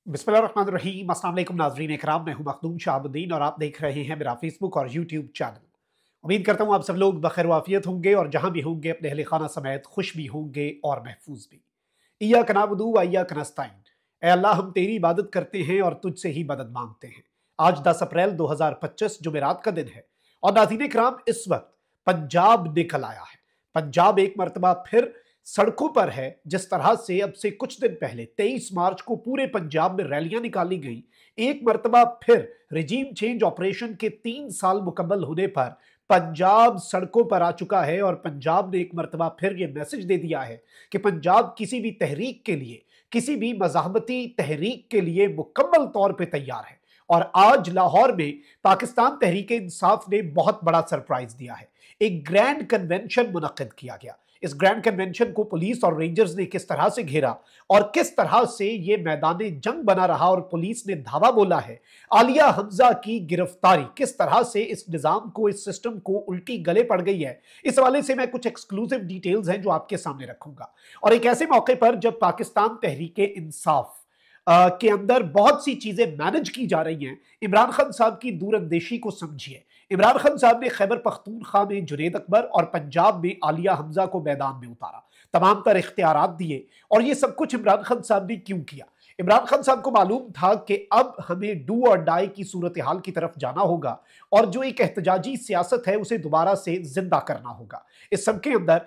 बिस्मिल्लाहिर्रहमानिर्रहीम। अस्सलाम वालेकुम नाज़रीन इकराम, मैं हूं मखदूम शाहबुद्दीन और आप देख रहे हैं मेरा फेसबुक और यूट्यूब चैनल। उम्मीद करता हूं आप सब लोग बखैर वाफियत होंगे और जहां भी होंगे अपने अहले खाना समेत खुश भी होंगे और महफूज भी। इय्याक नअबुदु व इय्याक नस्तईन। ऐ अल्लाह, हम तेरी इबादत करते हैं और तुझसे ही मदद मांगते हैं। आज 10 अप्रैल 2025 जुमेरात का दिन है और नाज़रीन इकराम, इस वक्त पंजाब निकल आया है। पंजाब एक मरतबा फिर सड़कों पर है। जिस तरह से अब से कुछ दिन पहले 23 मार्च को पूरे पंजाब में रैलियां निकाली गई, एक मरतबा फिर रिजीम चेंज ऑपरेशन के 3 साल मुकम्मल होने पर पंजाब सड़कों पर आ चुका है और पंजाब ने एक मरतबा फिर यह मैसेज दे दिया है कि पंजाब किसी भी तहरीक के लिए, किसी भी मज़ाहमती तहरीक के लिए मुकम्मल तौर पर तैयार है। और आज लाहौर में पाकिस्तान तहरीक इंसाफ ने बहुत बड़ा सरप्राइज दिया है। एक ग्रैंड कन्वेंशन मुनक्किद किया गया। इस ग्रैंड कन्वेंशन को पुलिस और रेंजर्स ने किस तरह से घेरा और किस तरह से यह मैदान जंग बना रहा और पुलिस ने धावा बोला है। आलिया हमजा की गिरफ्तारी किस तरह से इस निजाम को, इस सिस्टम को उल्टी गले पड़ गई है, इस हवाले से मैं कुछ एक्सक्लूसिव डिटेल्स हैं जो आपके सामने रखूंगा। और एक ऐसे मौके पर जब पाकिस्तान तहरीक इंसाफ के अंदर बहुत सी चीजें मैनेज की जा रही हैं, इमरान खान साहब की दूरंदेशी को समझिए। इमरान खान साहब ने खैबर पख्तूनख्वा में जुनैद अकबर और पंजाब में आलिया हमजा को मैदान में उतारा, तमाम तर इख्तियारात दिए। और ये सब कुछ इमरान खान साहब ने क्यों किया? इमरान खान साहब को मालूम था कि अब हमें डू और डाई की सूरत हाल की तरफ जाना होगा और जो एक एहतजाजी सियासत है उसे दोबारा से जिंदा करना होगा। इस सब के अंदर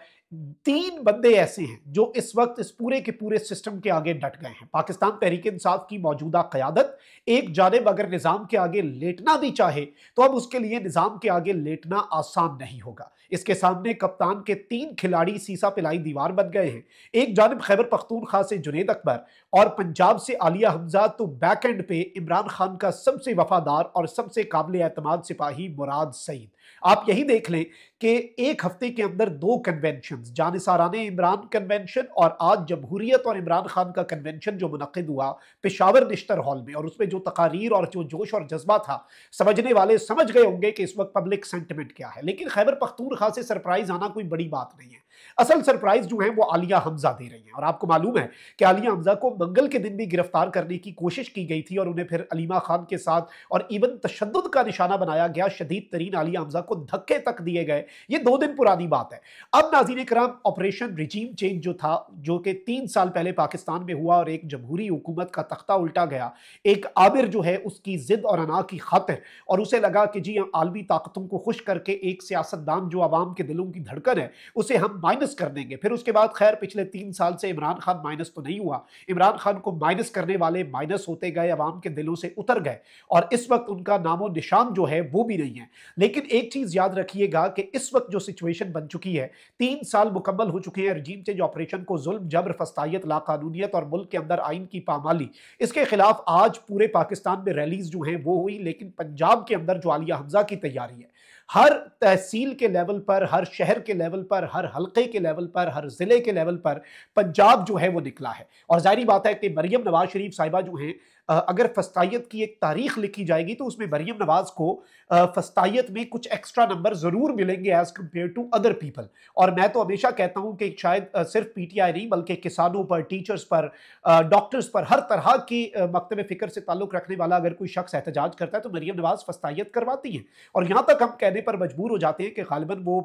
3 बंदे ऐसे हैं जो इस वक्त इस पूरे के पूरे सिस्टम के आगे डट गए हैं। पाकिस्तान तहरीक इंसाफ की मौजूदा क़यादत एक जानिब अगर निज़ाम के आगे लेटना भी चाहे तो अब उसके लिए निज़ाम के आगे लेटना आसान नहीं होगा। इसके सामने कप्तान के 3 खिलाड़ी सीसा पिलाई दीवार बन गए हैं। एक जानिब खैबर पख्तूनख्वा से जुनैद अकबर और पंजाब से आलिया हमजा, तो बैक एंड पे इमरान खान का सबसे वफादार और सबसे काबिल एतमाद सिपाही मुराद सईद। आप यही देख लें कि एक हफ्ते के अंदर 2 कन्वेंशन, जानिसाराने इमरान कन्वेंशन और आज जमहूरियत और इमरान खान का कन्वेंशन जो मुनक्किद हुआ पेशावर निश्तर हॉल में, और उसमें जो तकारीर और जो जोश और जज्बा था, समझने वाले समझ गए होंगे कि इस वक्त पब्लिक सेंटिमेंट क्या है। लेकिन खैबर पख्तूनख्वा से सरप्राइज आना कोई बड़ी बात नहीं है। असल सरप्राइज जो है वो आलिया हमजा दे रही है। और आपको मालूम है कि आलिया हमजा को मंगल के दिन भी गिरफ्तार करने की कोशिश की गई थी और उन्हें फिर अलीमा खान के साथ और इवन तशद्दुद का निशाना बनाया गया। शदीद तरीन आलिया हमजा को धक्के तक दिए गए। ये 2 दिन पुरानी बात है। अब नाज़रीन इकराम, ऑपरेशन रिजीम चेंज जो था, जो कि 3 साल पहले पाकिस्तान में हुआ और एक जमहूरी हुकूमत का तख्ता उल्टा गया, एक आमिर जो है उसकी जिद और अना की खातिर, और उसे लगा कि जी हम आलमी ताकतों को खुश करके एक सियासतदान जो आवाम के दिलों की धड़कन है उसे हम माइनस कर देंगे। फिर उसके बाद खैर पिछले 3 साल से इमरान खान माइनस तो नहीं हुआ। इमरान खान को माइनस करने वाले माइनस होते गए, आवाम के दिलों से उतर गए और इस वक्त उनका नामो निशान जो है वो भी नहीं है। लेकिन एक चीज याद रखिएगा कि इस वक्त जो सिचुएशन बन चुकी है, 3 साल मुकम्मल हो चुके हैं रजीम चेंज ऑपरेशन को, जुल्म, जबर, फस्तायत, लाकानूनियत और मुल्क के अंदर आइन की पामाली, इसके खिलाफ आज पूरे पाकिस्तान में रैलीज जो हैं वो हुई। लेकिन पंजाब के अंदर जो आलिया हमजा की तैयारी है, हर तहसील के लेवल पर, हर शहर के लेवल पर, हर हल्के के लेवल पर, हर जिले के लेवल पर पंजाब जो है वो निकला है। और जाहिर बात है कि मरियम नवाज शरीफ साहिबा जो हैं, अगर फस्तायत की एक तारीख लिखी जाएगी तो उसमें मरियम नवाज को फस्तायत में कुछ एक्स्ट्रा नंबर जरूर मिलेंगे as compare to other people. और मैं तो हमेशा कहता हूं कि शायद सिर्फ पीटीआई नहीं बल्कि किसानों पर, टीचर्स पर, डॉक्टर्स पर, हर तरह की मकतब फिक्र से ताल्लुक रखने वाला अगर कोई शख्स एहतजाज करता है तो मरियम नवाज फस्तायत करवाती हैं। और यहां तक हम कहने पर मजबूर हो जाते हैं कि गालिबन वो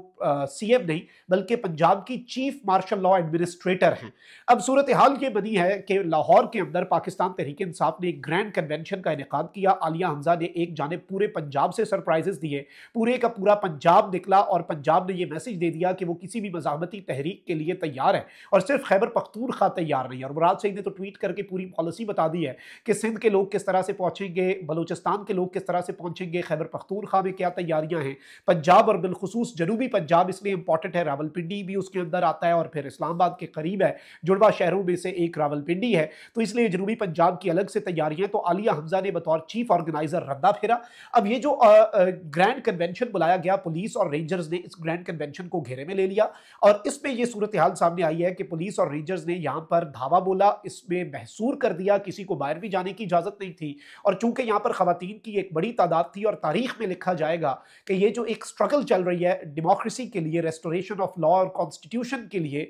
सीएम नहीं बल्कि पंजाब की चीफ मार्शल लॉ एडमिनिस्ट्रेटर हैं। अब सूरत हाल ये बनी है कि लाहौर के अंदर पाकिस्तान तहरीक इंसाफ ने एक ग्रैंड कन्वेंशन का इनेकाद किया। आलिया हमजा ने एक जानिब पूरे पंजाब से सरप्राइजेस दिए, पूरे का पूरा पंजाब निकला और पंजाब ने यह मैसेज दे दिया कि वो किसी भी मज़ाहमती तहरीक के लिए तैयार है और सिर्फ खैबर पख्तूनख्वा तैयार नहीं है। और मुराद सईद ने तो ट्वीट करके पूरी पॉलिसी बता दी है कि सिंध के लोग किस तरह से पहुंचेंगे, बलूचिस्तान के लोग किस तरह से पहुंचेंगे, खैबर पख्तूनख्वा में क्या तैयारियां हैं, पंजाब और बिलखुसूस जनूबी पंजाब इसलिए इंपॉर्टेंट है, रावलपिंडी भी उसके अंदर आता है और फिर इस्लामाबाद के करीब है, जुड़वा शहरों में से एक रावलपिंडी है, तो इसलिए जनूबी पंजाब की अलग से तैयारियां। तो आलिया हमजा ने बतौर चीफ ऑर्गेनाइजर रद्दा फेरा। अब ये जो ग्रैंड कन्वेंशन बुलाया गया, पुलिस और रेंजर्स ने इस ग्रैंड कन्वेंशन को घेरे में ले लिया और इसमें यह सूरत हाल सामने आई है कि पुलिस और रेंजर्स ने यहां पर धावा बोला, इसमें महसूर कर दिया, किसी को बाहर भी जाने की इजाजत नहीं थी। और चूंकि यहां पर खवातीन की एक बड़ी तादाद थी और तारीख में लिखा जाएगा कि ये जो एक स्ट्रगल चल रही है डेमोक्रेसी के लिए, रेस्टोरेशन ऑफ लॉ और कॉन्स्टिट्यूशन के लिए,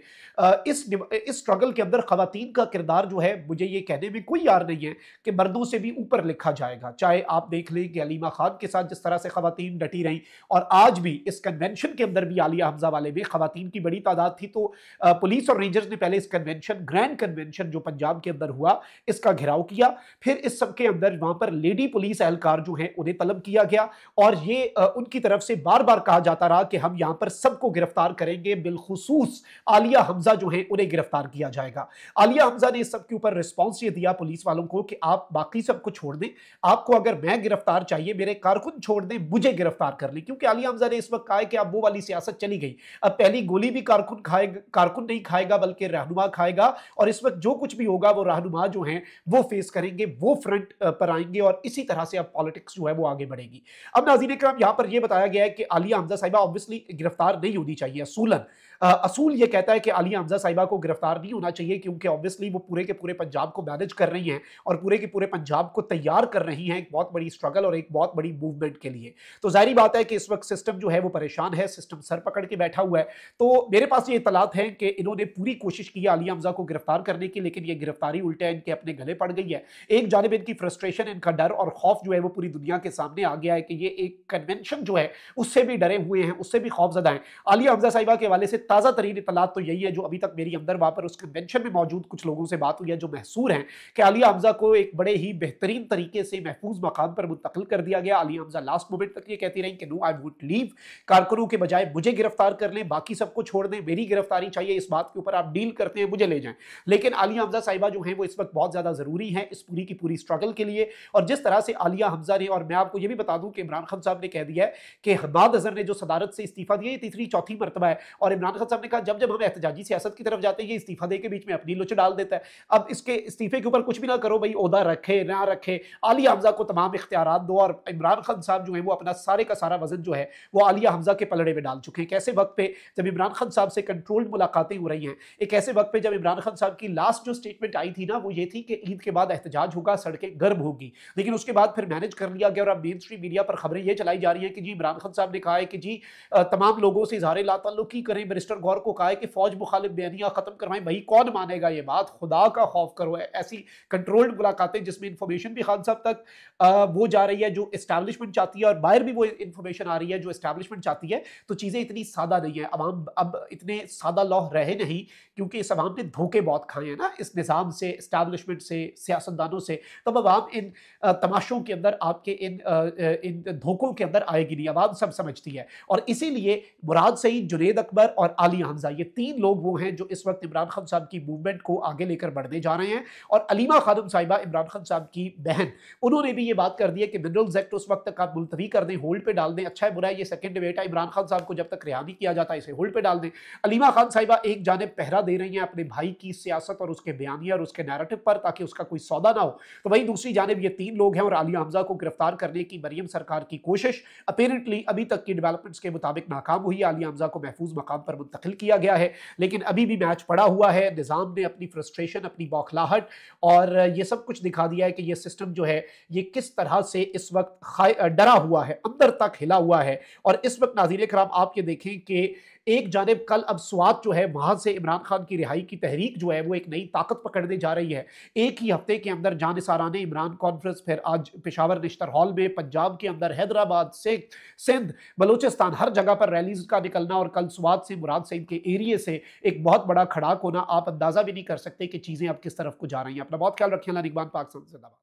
इस स्ट्रगल के अंदर खवातीन का किरदार जो है, मुझे ये कहने में कोई यार नहीं है कि मर्दों से भी ऊपर लिखा जाएगा। चाहे आप देख लें कि अलीमा खान के साथ जिस तरह से खवातीन डटी रहीं, और आज भी इस कन्वेंशन के अंदर भी आलिया हमजा वाले में खवातीन की बड़ी तादाद थी। तो पुलिस और रेंजर्स ने पहले इस कन्वेंशन, ग्रैंड कन्वेंशन जो पंजाब के अंदर हुआ, इसका घेराव किया। फिर इस सब के अंदर वहां पर लेडी पुलिस एहलकार जो है उन्हें तलब किया गया, और ये उनकी तरफ से बार बार कहा जाता रहा कि हम यहां पर सबको गिरफ्तार करेंगे, बिलखुसूस आलिया हमजा जो है उन्हें गिरफ्तार किया जाएगा। आलिया हमजा ने इस सब के ऊपर रिस्पॉन्स ये दिया पुलिस वालों को कि आप बाकी सबको छोड़ दें, आपको अगर मैं गिरफ्तार चाहिए, मेरे कारकुन छोड़ दें, मुझे गिरफ्तार कर लें। क्योंकि आलिया हमजा ने इस वक्त कहा है कि अब वो वाली सियासत चली गई, अब पहली गोली भी कारकुन नहीं खाएगा बल्कि रहनुमा खाएगा, और इस वक्त जो कुछ भी होगा वो रहनुमा जो है वो फेस करेंगे, वो फ्रंट पर आएंगे, और इसी तरह से अब पॉलिटिक्स जो है वो आगे बढ़ेगी। अब नाज़रीन इकराम, यहां पर यह बताया गया है कि आलिया हमजा साहिबा ऑब्वियसली गिरफ्तार नहीं होनी चाहिए। असूल ये कहता है कि आलिया हमजा साहिबा को गिरफ्तार नहीं होना चाहिए, क्योंकि ऑब्वियसली वो पूरे के पूरे पंजाब को मैनेज कर रही हैं और पूरे के पूरे पंजाब को तैयार कर रही हैं एक बहुत बड़ी स्ट्रगल और एक बहुत बड़ी मूवमेंट के लिए। तो जाहिर बात है कि इस वक्त सिस्टम जो है वो परेशान है, सिस्टम सर पकड़ के बैठा हुआ है। तो मेरे पास ये इतलात है कि इन्होंने पूरी कोशिश की आलिया हमजा को गिरफ्तार करने की, लेकिन ये गिरफ्तारी उल्टे इनके अपने गले पड़ गई है। एक जानिब इनकी फ्रस्ट्रेशन, इनका डर और खौफ जो है वो पूरी दुनिया के सामने आ गया है कि ये एक कन्वेंशन जो है उससे भी डरे हुए हैं, उससे भी खौफजदा हैं। आलिया हमजा साहिबा के हवाले से ताज़ा तरीन इतलात तो यही है, जो अभी तक मेरी अंदर वहां पर उस कन्वेंशन में मौजूद कुछ लोगों से बात हुई है जो महसूर हैं, कि आलिया हमजा को एक बड़े ही बेहतरीन तरीके से महफूज मकाम पर मुंतकिल कर दिया गया। आलिया हमजा लास्ट मोमेंट तक ये कहती रही कि नो, आई वुड लीव, कारकुनों के बजाय मुझे गिरफ्तार कर लें, बाकी सबको छोड़ दें, मेरी गिरफ्तारी चाहिए, इस बात के ऊपर आप डील करते हैं, मुझे ले जाएं। लेकिन आलिया हमजा साहिबा जो है वो इस वक्त बहुत ज्यादा जरूरी है इस पूरी की पूरी स्ट्रगल के लिए। और जिस तरह से आलिया हमजा ने, और मैं आपको ये भी बता दूं कि इमरान खान साहब ने कह दिया है कि हमाद अजहर ने जो सदारत से इस्तीफा दिया, ये तीसरी चौथी मरतबा है, और इमरान खान साहब ने कहा जब जब हम एहतजाजी सियासत की तरफ जाते हैं, ये इस्तीफा दे के बीच में अपनी लुच डाल देता है। अब इसके इस्तीफे के ऊपर कुछ भी ना करो भाई, ओहदा रखे ना रखे, आलिया हमजा को तमाम इख्तियारात दो। और इमरान खान साहब जो है वो अपना सारे का सारा वजन जो है वो आलिया हमजा के पलड़े में डाल चुके हैं। कैसे वक्त पे जब इमरान खान साहब से कंट्रोल्ड मुलाकातें हो रही हैं, एक ऐसे वक्त पे जब इमरान खान साहब की लास्ट जो स्टेटमेंट आई थी ना, वो ये थी कि ईद के बाद एहतजाज होगा, सड़कें गर्म होगी, लेकिन उसके बाद फिर मैनेज कर लिया गया। और अब मेन स्ट्रीम मीडिया पर खबरें ये चलाई जा रही हैं कि जी इमरान खान साहब ने कहा है कि जी तमाम लोगों से इजहार लाताल्लुकी करें, बैरिस्टर गौर को कहा है कि फौज मुखालिफ बयानियां खत्म करवाएं। भाई कौन मानेगा ये बात, खुदा का खौफ करो। ऐसी कंट्रोल्ड मुलाकातें जिसमें इंफॉर्मेशन भी खान साहब तक वो जा रही है जो एस्टैब्लिशमेंट चाहती है, और बाहर भी वो इंफॉर्मेशन आ रही है जो एस्टैब्लिशमेंट चाहती है, तो चीजें इतनी सादा नहीं है। अवाम अब इतने सादा लौह रहे नहीं, क्योंकि इस अवाम ने धोखे बहुत खाए हैं ना इस निज़ाम से, एस्टैब्लिशमेंट से, सियासतदानों से। तब अवाम इन तमाशों के अंदर, आपके इन धोखों के अंदर आएगी नहीं, अवाम सब समझती है। और इसीलिए मुराद सईद, जुनैद अकबर और आलिया हमजा, ये तीन लोग वो हैं जो इस वक्त इमरान खान साहब की मूवमेंट को आगे लेकर बढ़ने जा रहे हैं। और अलीमा खानम साहिबा, इमरान खान साहब की बहन, उन्होंने भी ये बात कर दी है कि मिनरल्स एक्ट उस वक्त तक आप मुलतवी कर दें, होल्ड पे डाल दें। अच्छा है बुरा है, ये सेकंड डिबेट है, इमरान खान साहब को जब तक रिहा नहीं किया जाता इसे होल्ड पे डाल दें। अलीमा खान साहिबा एक जानिब पहरा दे रही हैं अपने भाई की सियासत और उसके बयानिया और उसके नैरेटिव पर, ताकि उसका कोई सौदा ना हो। तो वहीं दूसरी जानिब ये तीन लोग हैं, और आलिया हमजा को गिरफ्तार करने की मरियम सरकार की कोशिश अपेरेंटली अभी तक की डेवलपमेंट्स के मुताबिक नाकाम हुई। आलिया हमजा को महफूज मकाम पर मुंतकिल किया गया है, लेकिन अभी भी मैच पड़ा हुआ है। निज़ाम ने अपनी फ्रस्ट्रेशन, अपनी बौखलाहट और ये सब कुछ दिखा दिया है कि ये सिस्टम जो है ये किस तरह से इस वक्त डरा हुआ है, अंदर तक हिला हुआ है। और इस वक्त नाज़रीन कराम आप ये देखें कि एक जानिब कल अब स्वात जो है वहां से इमरान खान की रिहाई की तहरीक जो है वो एक नई ताकत पकड़ने जा रही है। एक ही हफ्ते के अंदर जानिसाराने इमरान कॉन्फ्रेंस, फिर आज पेशावर निश्तर हॉल में, पंजाब के अंदर हैदराबाद से सिंध, बलूचिस्तान, हर जगह पर रैलीज का निकलना, और कल स्वात से, मुराद सईद के एरिए से एक बहुत बड़ा खड़ाक होना। आप अंदाजा भी नहीं कर सकते कि चीजें अब किस तरफ को जा रही हैं। अपना बहुत ख्याल रखें। अल्लाह निगहबान पाक।